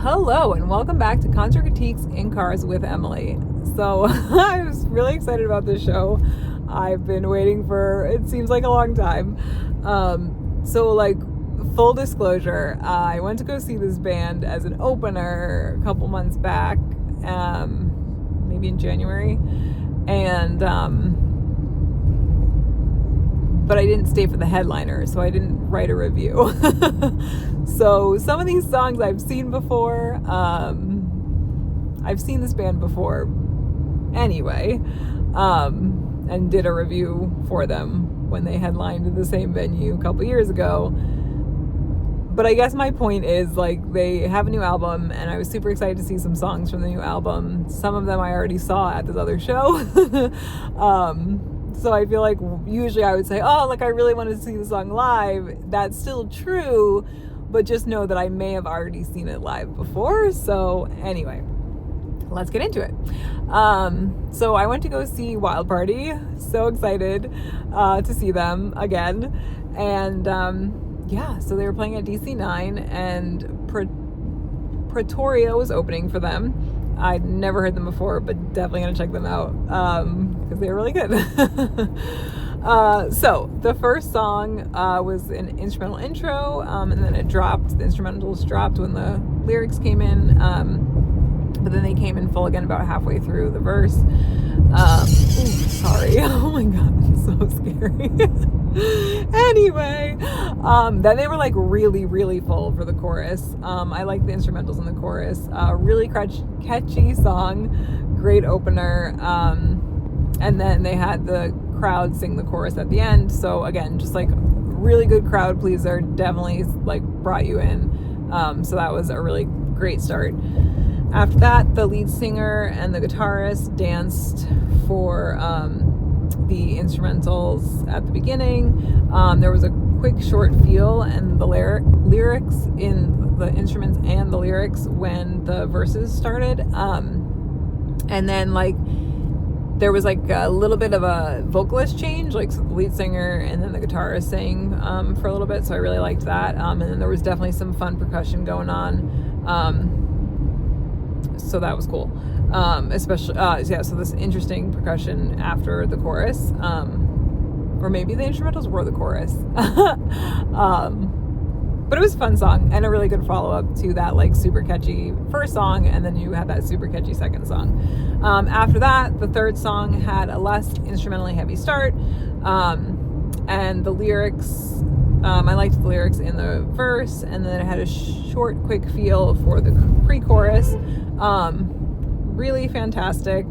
Hello and welcome back to Concert Critiques in Cars with Emily. So I was really excited about this show. I've been waiting for, it seems like a long time. Full disclosure, I went to go see this band as an opener a couple months back, maybe in January, but I didn't stay for the headliner, so I didn't write a review. So some of these songs I've seen before. I've seen this band before anyway, and did a review for them when they headlined the same venue a couple years ago. But I guess my point is, like, they have a new album, and I was super excited to see some songs from the new album. Some of them I already saw at this other show. So I feel like usually I would say, oh, like, I really wanted to see the song live. That's still true, but just know that I may have already seen it live before. So anyway, let's get into it. So I went to go see Wild Party. So excited to see them again. And so they were playing at DC9, and Pretoria was opening for them. I'd never heard them before, but definitely gonna check them out because they were really good. So the first song was an instrumental intro, and then it dropped. The instrumentals dropped when the lyrics came in, but then they came in full again about halfway through the verse. Sorry. Oh my god, it's so scary. Anyway, then they were like really, really full for the chorus. I like the instrumentals in the chorus. Really catchy song, great opener. And then they had the crowd sing the chorus at the end. So again, just like really good crowd pleaser, definitely like brought you in. So that was a really great start. After that, the lead singer and the guitarist danced for the instrumentals at the beginning. There was a quick short feel and the lyrics in the instruments and the lyrics when the verses started. And then like there was like a little bit of a vocalist change, like so the lead singer and then the guitarist sang for a little bit. So I really liked that. And then there was definitely some fun percussion going on. So that was cool. Especially, so this interesting percussion after the chorus, or maybe the instrumentals were the chorus. But it was a fun song and a really good follow-up to that like super catchy first song, and then you had that super catchy second song. After that, the third song had a less instrumentally heavy start, and the lyrics, I liked the lyrics in the verse, and then it had a short, quick feel for the pre-chorus. Really fantastic.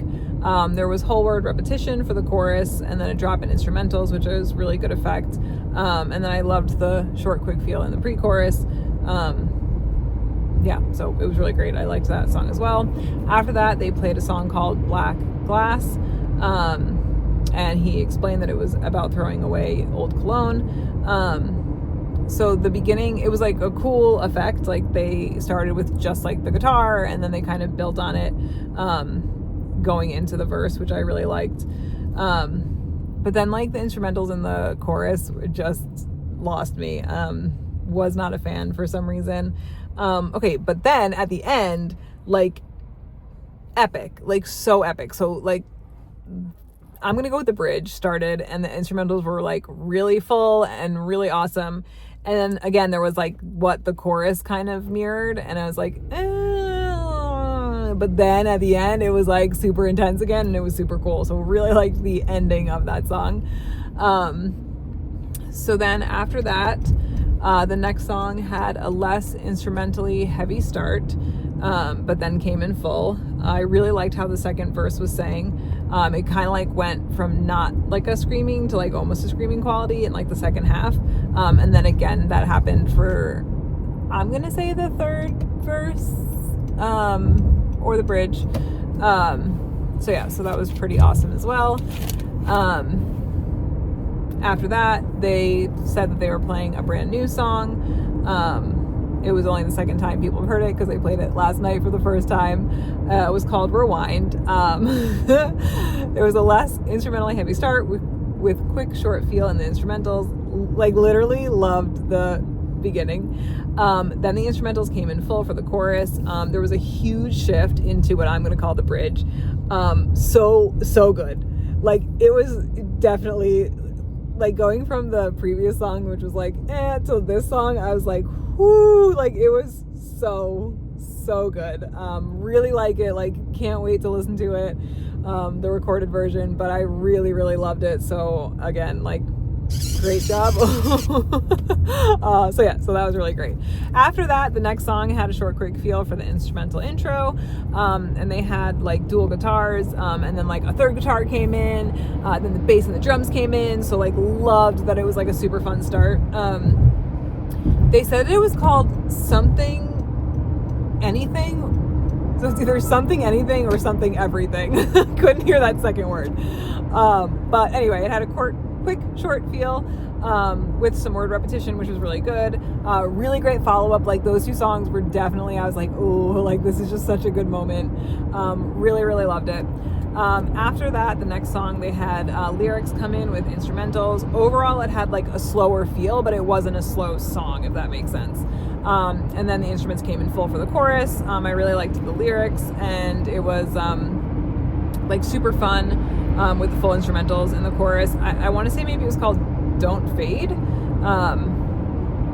There was whole word repetition for the chorus, and then a drop in instrumentals, which was really good effect. And then I loved the short, quick feel in the pre-chorus. So it was really great. I liked that song as well. After that, they played a song called Black Glass. And he explained that it was about throwing away old cologne. So the beginning, it was like a cool effect. Like they started with just like the guitar, and then they kind of built on it going into the verse, which I really liked. But then like the instrumentals in the chorus just lost me. Was not a fan for some reason. But then at the end, like epic, like so epic. So like I'm gonna go with the bridge started, and the instrumentals were like really full and really awesome. And then again, there was like what the chorus kind of mirrored, and I was like, but then at the end, it was like super intense again, and it was super cool. So really liked the ending of that song. So then after that, the next song had a less instrumentally heavy start, but then came in full. I really liked how the second verse was sang. It kind of like went from not like a screaming to like almost a screaming quality in like the second half. And then again, that happened for, I'm going to say the third verse, or the bridge. So that was pretty awesome as well. After that, they said that they were playing a brand new song. It was only the second time people have heard it because they played it last night for the first time. It was called Rewind. There was a less instrumentally heavy start with quick short feel in the instrumentals. Like literally loved the beginning. Then the instrumentals came in full for the chorus. There was a huge shift into what I'm going to call the bridge. So good. Like, it was definitely like going from the previous song, which was like, to this song, I was like, whoo, like, it was so good. Really like it. Like, can't wait to listen to it. The recorded version, but I really loved it. So again, like, great job. So that was really great. After that, the next song had a short quick feel for the instrumental intro, and they had like dual guitars, and then like a third guitar came in, then the bass and the drums came in. So like, loved that. It was like a super fun start. They said it was called something anything. So it's either something anything or something everything. Couldn't hear that second word. But anyway, it had a quick short feel, with some word repetition, which was really good. Really great follow-up. Like, those two songs were definitely, I was like, oh, like, this is just such a good moment. Really loved it. After that, the next song, they had lyrics come in with instrumentals. Overall, it had like a slower feel, but it wasn't a slow song, if that makes sense. And then the instruments came in full for the chorus. I really liked the lyrics, and it was like super fun with the full instrumentals in the chorus. I want to say maybe it was called Don't Fade.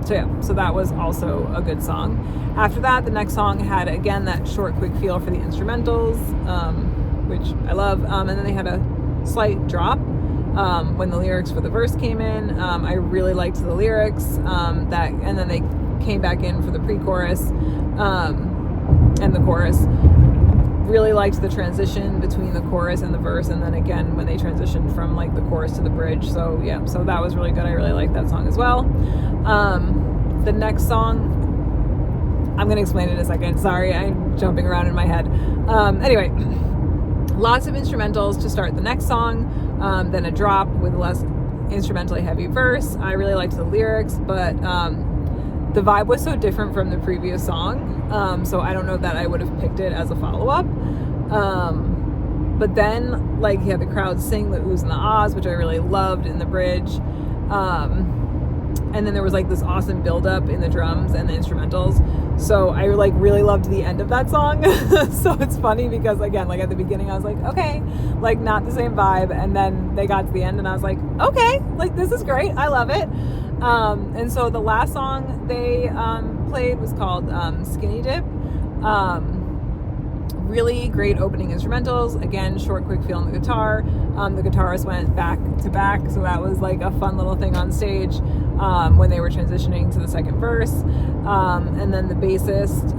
So that was also a good song. After that, the next song had, again, that short, quick feel for the instrumentals, which I love. And then they had a slight drop when the lyrics for the verse came in. I really liked the lyrics, and then they came back in for the pre-chorus and the chorus. Really liked the transition between the chorus and the verse, and then again when they transitioned from like the chorus to the bridge. So yeah, so that was really good. I really liked that song as well. The next song, I'm gonna explain it in a second. Sorry, I'm jumping around in my head. Anyway, lots of instrumentals to start the next song, then a drop with less instrumentally heavy verse. I really liked the lyrics, but the vibe was so different from the previous song, so I don't know that I would have picked it as a follow-up. But then, like, he had the crowd sing the oohs and the ahs, which I really loved in the bridge. And then there was like this awesome build-up in the drums and the instrumentals. So I like really loved the end of that song. So it's funny because, again, like at the beginning I was like, okay, like not the same vibe, and then they got to the end and I was like, okay, like this is great, I love it. And so the last song they played was called Skinny Dip. Really great opening instrumentals. Again, short, quick feel on the guitar. The guitarist went back to back, so that was like a fun little thing on stage when they were transitioning to the second verse. And then the bassist,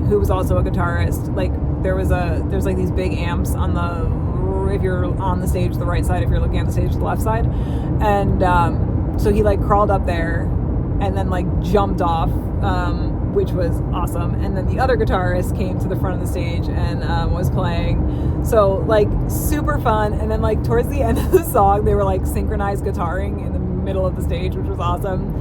who was also a guitarist, like there's like these big amps on if you're on the stage, the right side, if you're looking at the stage, the left side. And so he like crawled up there and then like jumped off, which was awesome. And then the other guitarist came to the front of the stage and was playing. So like super fun. And then like towards the end of the song, they were like synchronized guitaring in the middle of the stage, which was awesome.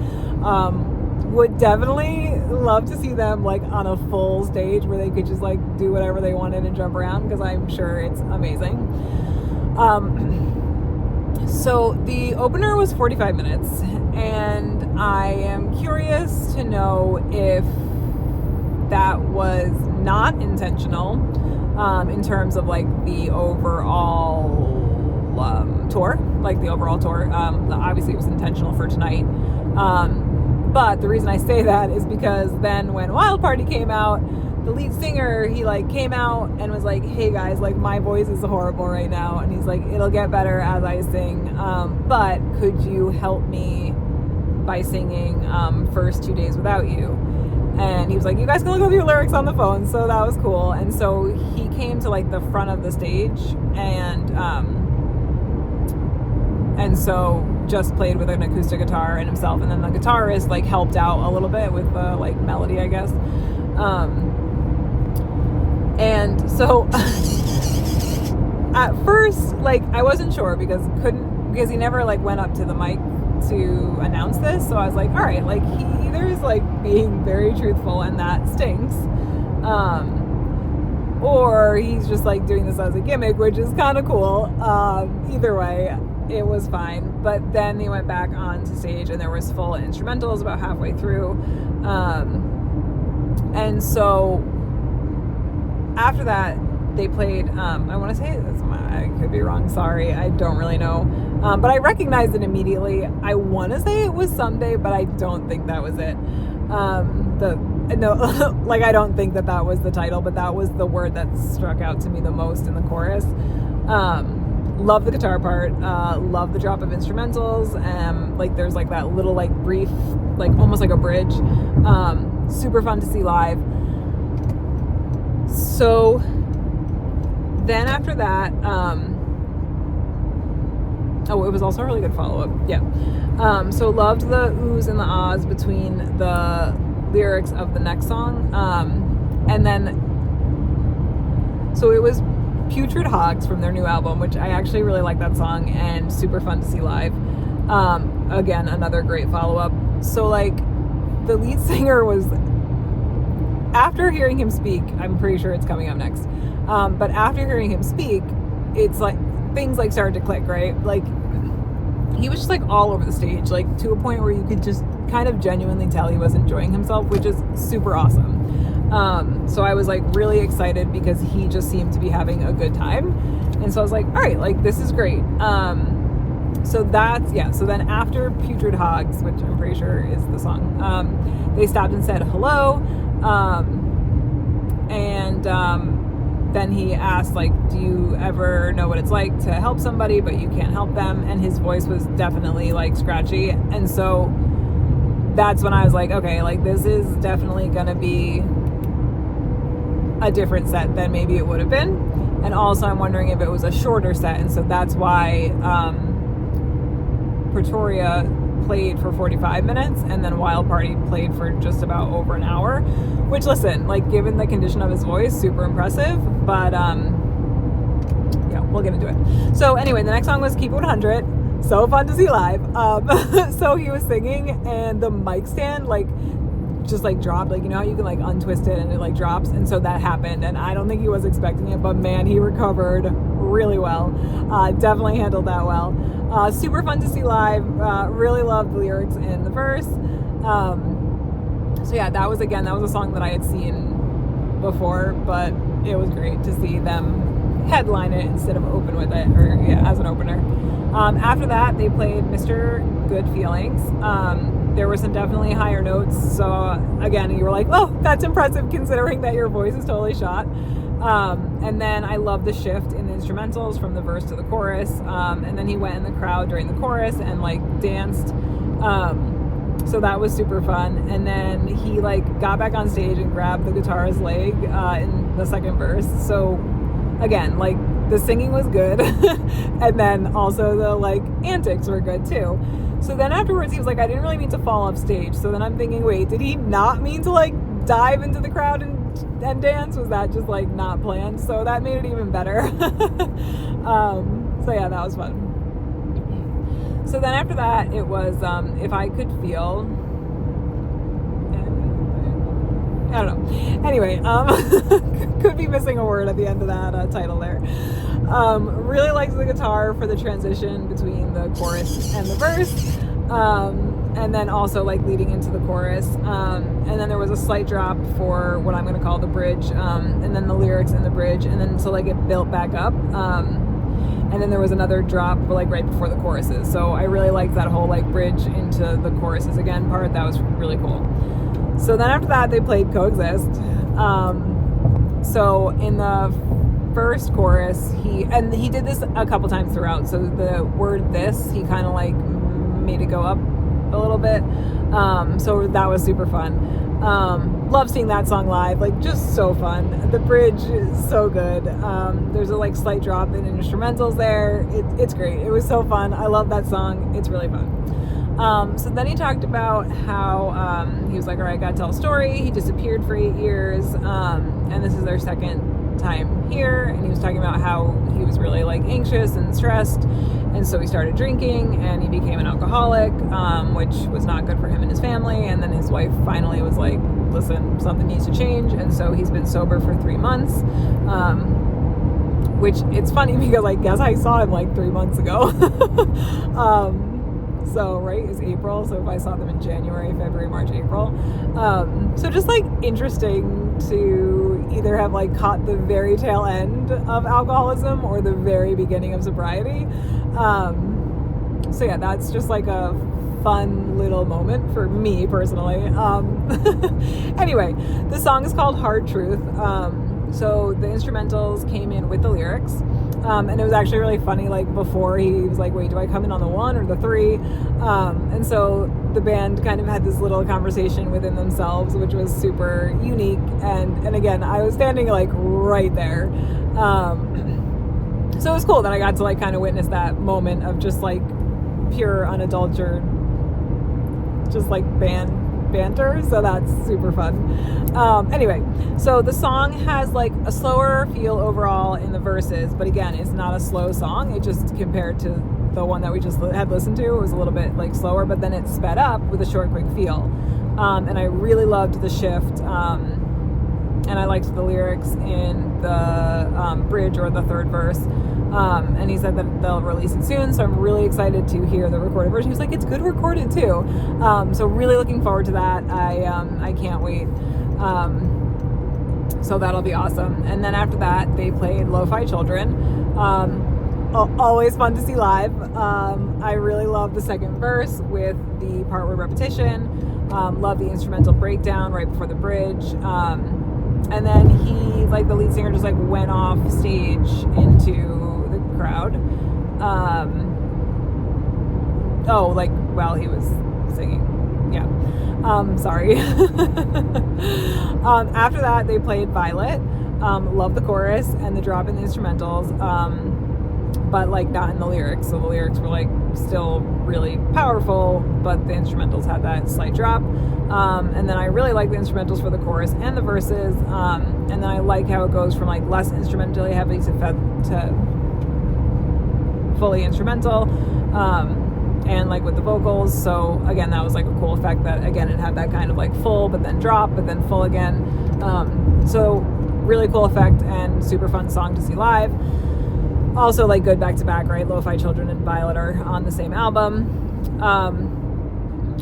Would definitely love to see them like on a full stage where they could just like do whatever they wanted and jump around, because I'm sure it's amazing. So the opener was 45 minutes, and I am curious to know if that was not intentional in terms of like the overall tour, like the overall tour. Obviously it was intentional for tonight. But the reason I say that is because then when Wild Party came out, the lead singer, he like came out and was like, hey guys, like my voice is horrible right now. And he's like, it'll get better as I sing. But could you help me by singing First 2 Days Without You? And he was like, you guys can look up your lyrics on the phone. So that was cool. And so he came to like the front of the stage and so just played with an acoustic guitar and himself. And then the guitarist like helped out a little bit with the like melody, I guess. And so at first, like I wasn't sure because he never like went up to the mic to announce this. So I was like, all right, like he either is like being very truthful and that stinks, or he's just like doing this as a gimmick, which is kind of cool. Either way, it was fine. But then they went back onto stage and there was full instrumentals about halfway through. And so after that, they played, I want to say, I could be wrong, sorry, I don't really know. But I recognized it immediately. I want to say it was Someday, but I don't think that was it. Like, I don't think that was the title, but that was the word that struck out to me the most in the chorus. Love the guitar part, love the drop of instrumentals, like there's like that little like brief, like almost like a bridge, super fun to see live. So then after that, it was also a really good follow-up, so loved the oohs and the ahs between the lyrics of the next song, and then so it was Putrid Hogs from their new album, which I actually really like that song and super fun to see live. Again, another great follow-up. So like the lead singer was, after hearing him speak, I'm pretty sure it's coming up next, but after hearing him speak, it's like things like started to click, right? Like he was just like all over the stage, like to a point where you could just kind of genuinely tell he was enjoying himself, which is super awesome. So I was like really excited because he just seemed to be having a good time. And so I was like, all right, like this is great. So then after Putrid Hogs, which I'm pretty sure is the song, they stopped and said hello. Then he asked, like, do you ever know what it's like to help somebody, but you can't help them? And his voice was definitely like scratchy. And so that's when I was like, okay, like this is definitely gonna be a different set than maybe it would have been. And also I'm wondering if it was a shorter set, and so that's why Pretoria played for 45 minutes and then Wild Party played for just about over an hour, which, listen, like given the condition of his voice, super impressive. But we'll get into it. So anyway, the next song was Keep It 100. So fun to see live. So he was singing and the mic stand like just like dropped, like, you know how you can like untwist it and it like drops, and so that happened, and I don't think he was expecting it, but man, he recovered really well. Definitely handled that well. Super fun to see live. Really loved the lyrics in the verse. So yeah, that was a song that I had seen before, but it was great to see them headline it instead of open with it, or as an opener. After that, they played Mr. Good Feelings. There were some definitely higher notes, so again, you were like, oh, that's impressive considering that your voice is totally shot. And then I love the shift in the instrumentals from the verse to the chorus, and then he went in the crowd during the chorus and like danced, so that was super fun. And then he like got back on stage and grabbed the guitarist's leg in the second verse. So again, like the singing was good and then also the like antics were good too. So then afterwards he was like, I didn't really mean to fall off stage. So then I'm thinking, wait, did he not mean to like dive into the crowd and dance? Was that just like not planned? So that made it even better. So yeah, that was fun. So then after that, it was If I Could Feel, I don't know. Anyway, could be missing a word at the end of that title there. Really liked the guitar for the transition between the chorus and the verse. And then also like leading into the chorus. And then there was a slight drop for what I'm going to call the bridge. And then the lyrics in the bridge. And then so like it built back up. And then there was another drop like right before the choruses. So I really liked that whole like bridge into the choruses again part. That was really cool. So then after that, they played Coexist. So in the first chorus, he did this a couple times throughout. So the word this, he kind of like made it go up a little bit. So that was super fun. Love seeing that song live, like just so fun. The bridge is so good. There's a like slight drop in instrumentals there. It's great. It was so fun. I love that song. It's really fun. So then he talked about how he was like, all right, gotta tell a story. He disappeared for 8 years, and this is their second time here. And he was talking about how he was really like anxious and stressed, and so he started drinking and he became an alcoholic, which was not good for him and his family. And then his wife finally was like, listen, something needs to change. And so he's been sober for 3 months, which it's funny because I guess I saw him like 3 months ago. So right is April, so if I saw them in January, February, March, April, so just like interesting to either have like caught the very tail end of alcoholism or the very beginning of sobriety. So yeah, that's just like a fun little moment for me personally. Anyway, the song is called Hard Truth. So the instrumentals came in with the lyrics, and it was actually really funny. Like before, he was like, "Wait, do I come in on the 1 or the 3?" And so the band kind of had this little conversation within themselves, which was super unique. And again, I was standing like right there, so it was cool that I got to like kind of witness that moment of just like pure unadulterated, just like banter. So that's super fun. Anyway, so the song has like a slower feel overall in the verses, but again, it's not a slow song. It just, compared to the one that we just had listened to, it was a little bit like slower, but then it sped up with a short, quick feel. And I really loved the shift. And I liked the lyrics in the bridge or the third verse. And he said that they'll release it soon, so I'm really excited to hear the recorded version. He was like, it's good recorded too. So really looking forward to that. I can't wait. So that'll be awesome. And then after that, they played Lo-Fi Children. Always fun to see live. I really love the second verse with the part with repetition. Love the instrumental breakdown right before the bridge. And then he, like the lead singer, just like went off stage into the crowd. Like while he was singing. Yeah. Sorry. After that, they played Violet. Love the chorus and the drop in the instrumentals. But like not in the lyrics. So the lyrics were like still really powerful, but the instrumentals had that slight drop. And then I really like the instrumentals for the chorus and the verses. And then I like how it goes from like less instrumentally heavy to fully instrumental. And like with the vocals. So again, that was like a cool effect that again, it had that kind of like full, but then drop, but then full again. So really cool effect and super fun song to see live. Also like good back to back, right? Lo-Fi Children and Violet are on the same album.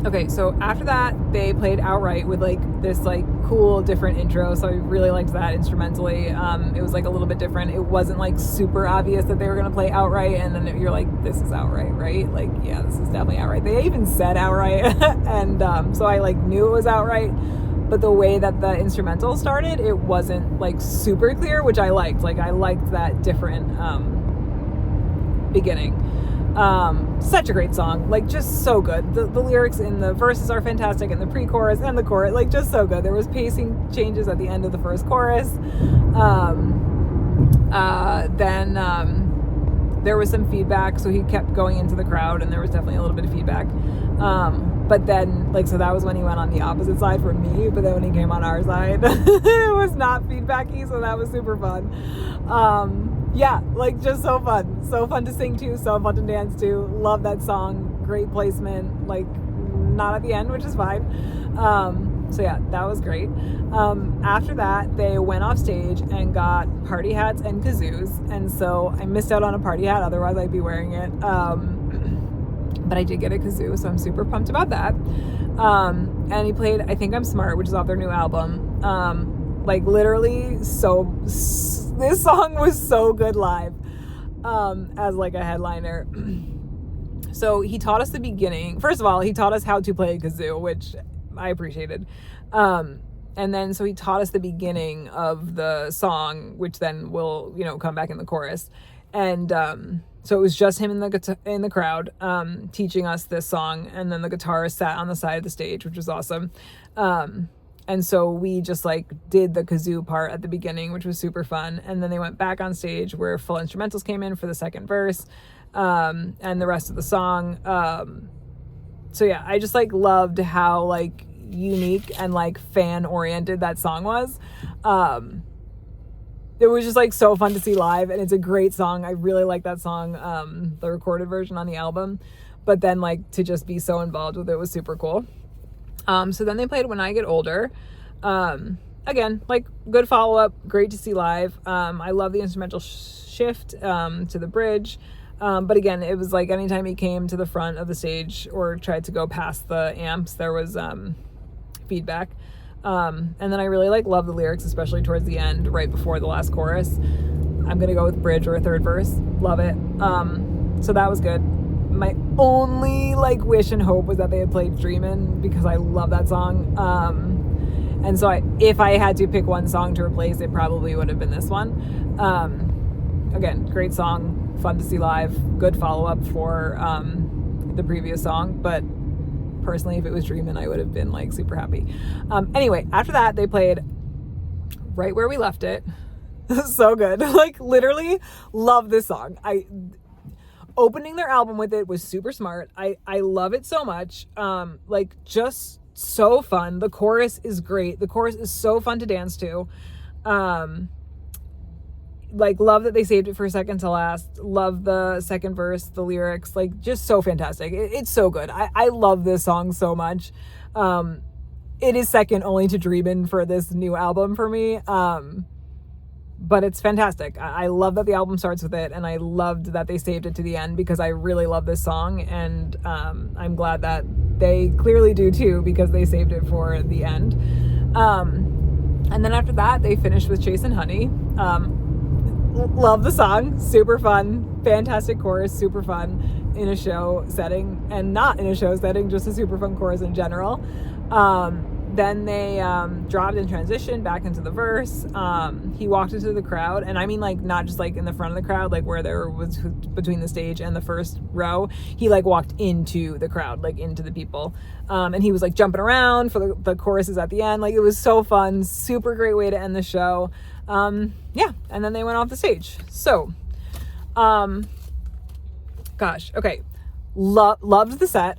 Okay, so after that they played Outright with like this like cool different intro. So I really liked that instrumentally. It was like a little bit different. It wasn't like super obvious that they were gonna play Outright, and then you're like, this is Outright, right? Like, yeah, this is definitely Outright. They even said Outright, and so I like knew it was Outright. But the way that the instrumental started, it wasn't like super clear, which I liked. Like I liked that different beginning. Such a great song, like just so good. The lyrics in the verses are fantastic, and the pre-chorus and the chorus, like just so good. There was pacing changes at the end of the first chorus. Then there was some feedback, so he kept going into the crowd, and there was definitely a little bit of feedback. But then, like, so that was when he went on the opposite side from me, but then when he came on our side, it was not feedbacky, so that was super fun. Yeah, like, just so fun. So fun to sing to, so fun to dance to. Love that song. Great placement. Like, not at the end, which is fine. So yeah, that was great. After that, they went off stage and got party hats and kazoos, and so I missed out on a party hat, otherwise I'd be wearing it. But I did get a kazoo, so I'm super pumped about that. And he played I Think I'm Smart, which is off their new album. Like literally, so this song was so good live as like a headliner. So he taught us the beginning. First of all, he taught us how to play a kazoo, which I appreciated. And then so he taught us the beginning of the song, which then will, come back in the chorus. And so it was just him in the crowd teaching us this song, and then the guitarist sat on the side of the stage, which was awesome. And so we just like did the kazoo part at the beginning, which was super fun. And then they went back on stage where full instrumentals came in for the second verse, and the rest of the song. So yeah, I just like loved how like unique and like fan oriented that song was. It was just like so fun to see live, and it's a great song. I really like that song, the recorded version on the album, but then like to just be so involved with it was super cool. So then they played When I Get Older, and again, like good follow-up, great to see live. I love the instrumental shift to the bridge. But again, it was like anytime he came to the front of the stage or tried to go past the amps, there was feedback. And then I really love the lyrics, especially towards the end, right before the last chorus. I'm gonna go with bridge or a third verse. Love it. So that was good. My only wish and hope was that they had played Dreamin', because I love that song. And so if I had to pick one song to replace, it probably would have been this one. Again, great song, fun to see live, good follow-up for the previous song, but personally, if it was Dreamin', I would have been super happy. Anyway, after that, they played right where we left it. So good. Literally love this song. Opening their album with it was super smart. I love it so much. Just so fun. The chorus is great. The chorus is so fun to dance to. Love that they saved it for second to last. Love the second verse, the lyrics, just so fantastic. It's so good. I love this song so much. It is second only to Dreamin' for this new album for me. But it's fantastic. I love that the album starts with it, and I loved that they saved it to the end, because I really love this song, and I'm glad that they clearly do too, because they saved it for the end. And then after that, they finished with Chasing Honey. Love the song, super fun, fantastic chorus, super fun in a show setting, and not in a show setting, just a super fun chorus in general. Then they dropped and transitioned back into the verse. He walked into the crowd, and I mean not just in the front of the crowd, where there was between the stage and the first row. He walked into the crowd, into the people, and he was jumping around for the choruses at the end. It was so fun, super great way to end the show. Yeah, and then they went off the stage. So, gosh, okay, loved the set.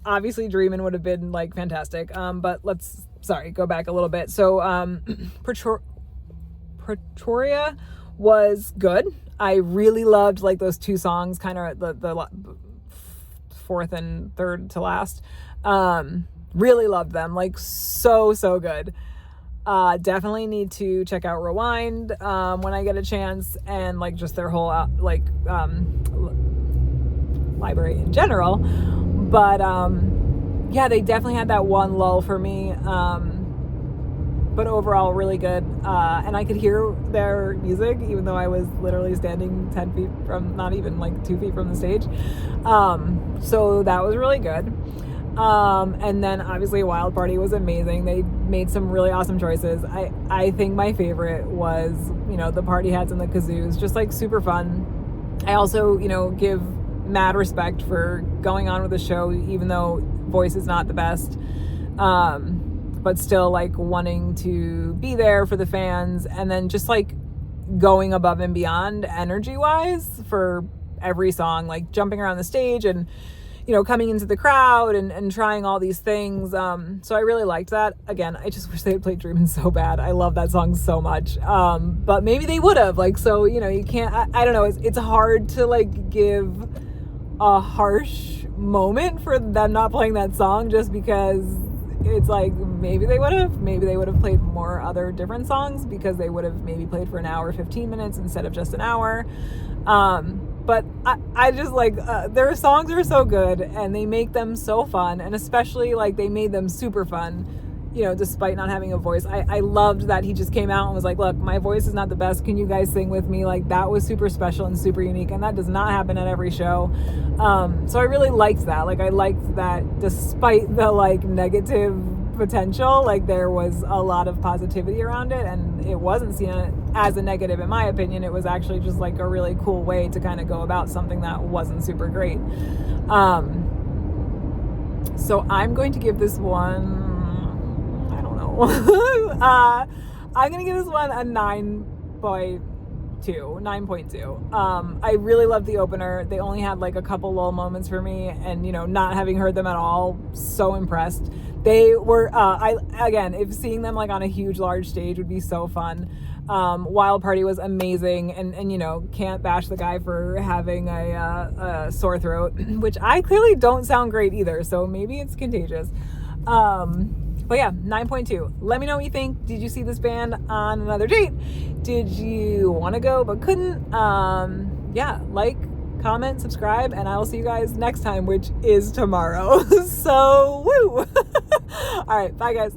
Obviously Dreamin' would have been fantastic. But let's go back a little bit. So Pretoria was good. I really loved those two songs, kind of the fourth and third to last. Really loved them. So good. Definitely need to check out Rewind when I get a chance, and just their whole library in general. But yeah, they definitely had that one lull for me, but overall really good. And I could hear their music even though I was literally standing 10 feet from, not even 2 feet from the stage. So that was really good. And then obviously Wild Party was amazing. They made some really awesome choices. I think my favorite was, the party hats and the kazoos, just super fun. I also, give mad respect for going on with the show, even though voice is not the best, but still wanting to be there for the fans, and then just going above and beyond energy wise for every song, jumping around the stage and coming into the crowd and trying all these things. So I really liked that. Again, I just wish they had played Dreamin' so bad. I love that song so much. But maybe they would have, so, you can't, I don't know. It's hard to give a harsh moment for them not playing that song, just because it's maybe they would have played more other different songs, because they would have maybe played for an hour, 15 minutes instead of just an hour. But I just their songs are so good, and they make them so fun, and especially they made them super fun, despite not having a voice. I loved that he just came out and was look, my voice is not the best, can you guys sing with me? That was super special and super unique, and that does not happen at every show. So I really liked that. I liked that despite the negative potential, there was a lot of positivity around it, and it wasn't seen as a negative in my opinion. It was actually just a really cool way to kind of go about something that wasn't super great. So I'm going to give this one, I'm gonna give this one a 9.2. I really loved the opener. They only had a couple lull moments for me, and not having heard them at all, so impressed. They were again, if seeing them on a huge large stage would be so fun. Wild Party was amazing, and can't bash the guy for having a sore throat, which I clearly don't sound great either, so maybe it's contagious. But yeah, 9.2. Let me know what you think. Did you see this band on another date? Did you want to go but couldn't? Yeah, like, comment, subscribe, and I will see you guys next time, which is tomorrow. So, woo! All right, bye guys.